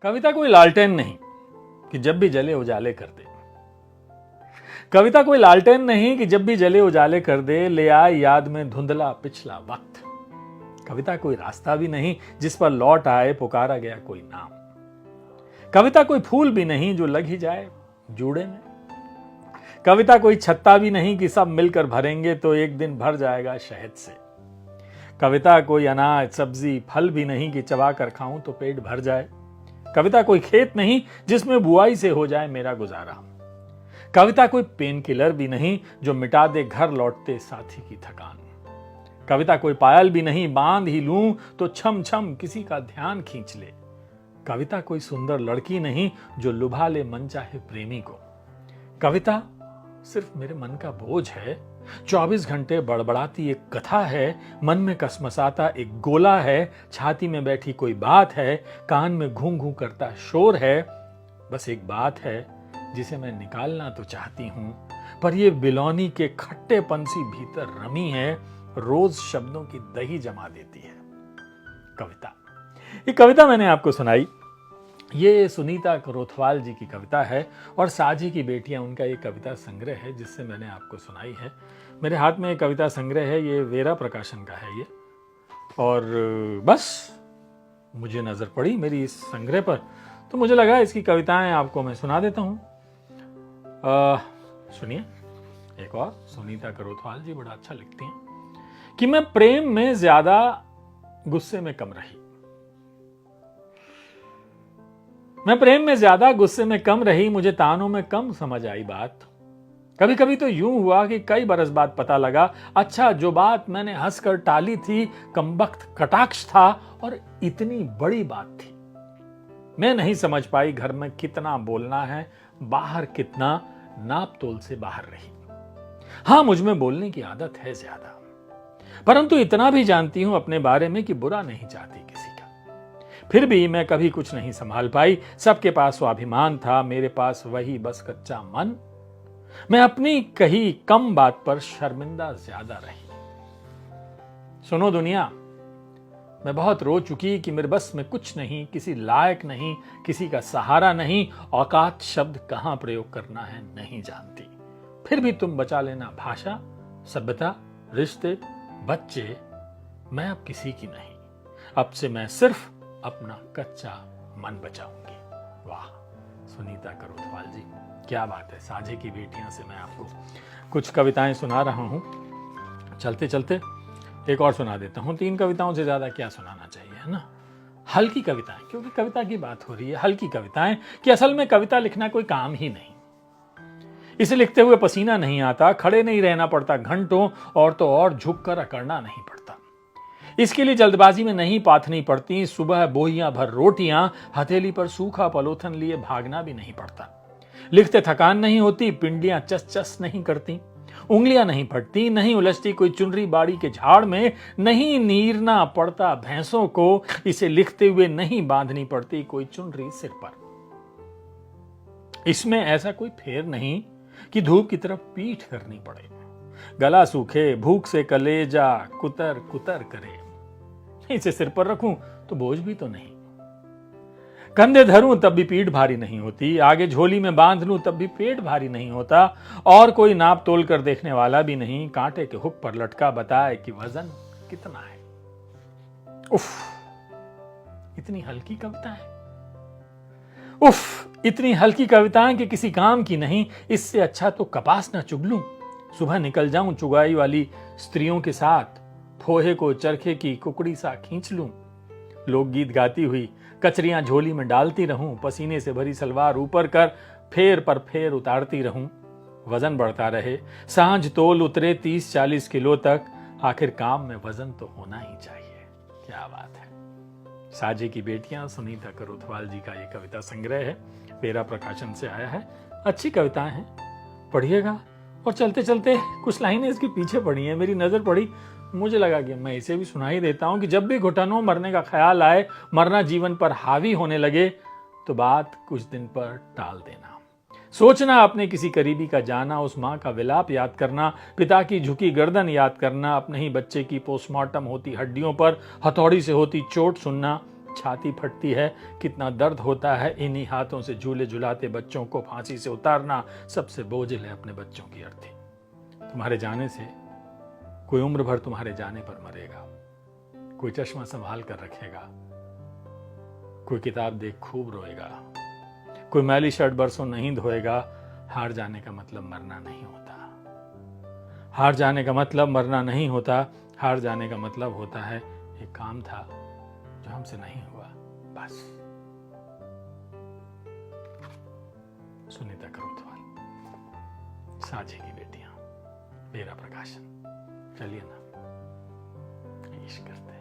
कविता कोई लालटेन नहीं कि जब भी जले उजाले कर दे। कविता कोई लालटेन नहीं कि जब भी जले उजाले कर दे, ले आए याद में धुंधला पिछला वक्त। कविता कोई रास्ता भी नहीं जिस पर लौट आए पुकारा गया कोई नाम। कविता कोई फूल भी नहीं जो लग ही जाए जूड़े में। कविता कोई छत्ता भी नहीं कि सब मिलकर भरेंगे तो एक दिन भर जाएगा शहद से। कविता कोई अनाज सब्जी फल भी नहीं कि चबा कर खाऊं तो पेट भर जाए। कविता कोई खेत नहीं जिसमें बुआई से हो जाए मेरा गुजारा। कविता कोई पेन किलर भी नहीं जो मिटा दे घर लौटते साथी की थकान। कविता कोई पायल भी नहीं बांध ही लूं तो छम छम किसी का ध्यान खींच ले। कविता कोई सुंदर लड़की नहीं जो लुभा ले मन चाहे प्रेमी को। कविता सिर्फ मेरे मन का बोझ है, 24 घंटे बड़बड़ाती एक कथा है, मन में कसमसाता एक गोला है, छाती में बैठी कोई बात है, कान में घूं घूं करता शोर है। बस एक बात है जिसे मैं निकालना तो चाहती हूं, पर ये बिलौनी के खट्टेपन सी भीतर रमी है, रोज शब्दों की दही जमा देती है। कविता, ये कविता मैंने आपको सुनाई, ये सुनीता करोथवाल जी की कविता है और साझी की बेटियां उनका ये कविता संग्रह है जिससे मैंने आपको सुनाई है। मेरे हाथ में एक कविता संग्रह है, ये वेरा प्रकाशन का है ये। और बस मुझे नजर पड़ी मेरी इस संग्रह पर तो मुझे लगा इसकी कविताएं आपको मैं सुना देता हूं। सुनिए एक और। सुनीता करोथवाल जी बड़ा अच्छा लिखती हैं कि मैं प्रेम में ज्यादा गुस्से में कम रही। मैं प्रेम में ज्यादा गुस्से में कम रही, मुझे तानों में कम समझ आई बात। कभी कभी तो यूं हुआ कि कई बरस बाद पता लगा, अच्छा जो बात मैंने हंसकर टाली थी कमबख्त कटाक्ष था और इतनी बड़ी बात थी। मैं नहीं समझ पाई घर में कितना बोलना है, बाहर कितना, नाप तोल से बाहर रही। हां मुझ में बोलने की आदत है ज्यादा, परंतु इतना भी जानती हूं अपने बारे में कि बुरा नहीं चाहती किसी का। फिर भी मैं कभी कुछ नहीं संभाल पाई। सबके पास स्वाभिमान था, मेरे पास वही बस कच्चा मन। मैं अपनी कही कम बात पर शर्मिंदा ज्यादा रही। सुनो दुनिया, मैं बहुत रो चुकी कि मेरे बस में कुछ नहीं, किसी लायक नहीं, किसी का सहारा नहीं, औकात शब्द कहां प्रयोग करना है नहीं जानती। फिर भी तुम बचा लेना भाषा, सभ्यता, रिश्ते, बच्चे। मैं अब किसी की नहीं, अब से मैं सिर्फ अपना कच्चा मन बचाऊंगी। वाह सुनीता करोथवाल जी, क्या बात है। साझे की बेटियां से मैं आपको कुछ कविताएं सुना रहा हूं। चलते चलते एक और सुना देता हूं। 3 कविताओं से ज्यादा क्या सुनाना चाहिए, है ना। हल्की कविताएं, क्योंकि कविता की बात हो रही है। हल्की कविताएं कि असल में कविता लिखना कोई काम ही नहीं, इसे लिखते हुए पसीना नहीं आता, खड़े नहीं रहना पड़ता घंटों, और तो और झुककर अकड़ना नहीं पड़ता। इसके लिए जल्दबाजी में नहीं पाथनी पड़ती, सुबह बोहियां भर रोटियां, हथेली पर सूखा पलोथन लिए भागना भी नहीं पड़ता। लिखते थकान नहीं होती, पिंडियां चस चस नहीं करती, उंगलियां नहीं फटती, नहीं उलझती कोई चुनरी बाड़ी के झाड़ में, नहीं नीरना पड़ता भैंसों को, इसे लिखते हुए नहीं बांधनी पड़ती कोई चुनरी सिर पर। इसमें ऐसा कोई फेर नहीं कि धूप की तरफ पीठ करनी पड़े, गला सूखे, भूख से कलेजा कुतर कुतर करे। इसे सिर पर रखूं तो बोझ भी तो नहीं, कंधे धरूं तब भी पीठ भारी नहीं होती, आगे झोली में बांध लूं तब भी पेट भारी नहीं होता, और कोई नाप तोल कर देखने वाला भी नहीं, कांटे के हुक पर लटका बताए कि वजन कितना है। उफ, इतनी हल्की कविता है। उफ, इतनी हल्की कविताएं कि किसी काम की नहीं। इससे अच्छा तो कपास ना चुग लूं, सुबह निकल जाऊं चुगाई वाली स्त्रियों के साथ, फोहे को चरखे की कुकड़ी सा खींच लूं, लोकगीत गाती हुई कचरियां झोली में डालती रहूं, पसीने से भरी सलवार ऊपर कर फेर पर फेर उतारती रहूं, वजन बढ़ता रहे, सांझ तोल उतरे 30-40 किलो तक, आखिर काम में वजन तो होना ही चाहिए। क्या बात है। साझे की बेटियां सुनीता करोथवाल जी का ये कविता संग्रह है, वेरा प्रकाशन से आया है। अच्छी कविताएं हैं, पढ़िएगा। और चलते चलते कुछ लाइनें इसके पीछे पड़ी हैं, मेरी नजर पड़ी, मुझे लगा कि मैं इसे भी सुना ही देता हूं कि जब भी घुटनों मरने का ख्याल आए, मरना जीवन पर हावी होने लगे, तो बात कुछ दिन पर टाल देना। सोचना अपने किसी करीबी का जाना, उस माँ का विलाप याद करना, पिता की झुकी गर्दन याद करना, अपने ही बच्चे की पोस्टमार्टम होती हड्डियों पर हथौड़ी से होती चोट सुनना, छाती फटती है, कितना दर्द होता है। इन्हीं हाथों से झूले झुलाते बच्चों को फांसी से उतारना सबसे बोझिल है अपने बच्चों की अर्थी। तुम्हारे जाने से कोई उम्र भर तुम्हारे जाने पर मरेगा, कोई चश्मा संभाल कर रखेगा, कोई किताब देख खूब रोएगा, कोई मैली शर्ट बरसों नहीं धोएगा। हार जाने का मतलब मरना नहीं होता। हार जाने का मतलब मरना नहीं होता। हार जाने का मतलब होता है एक काम था जो हमसे नहीं हुआ, बस। सुनीता करोथवाल, साझे की बेटियां, मेरा प्रकाशन। चलिए ना, इश्क करते।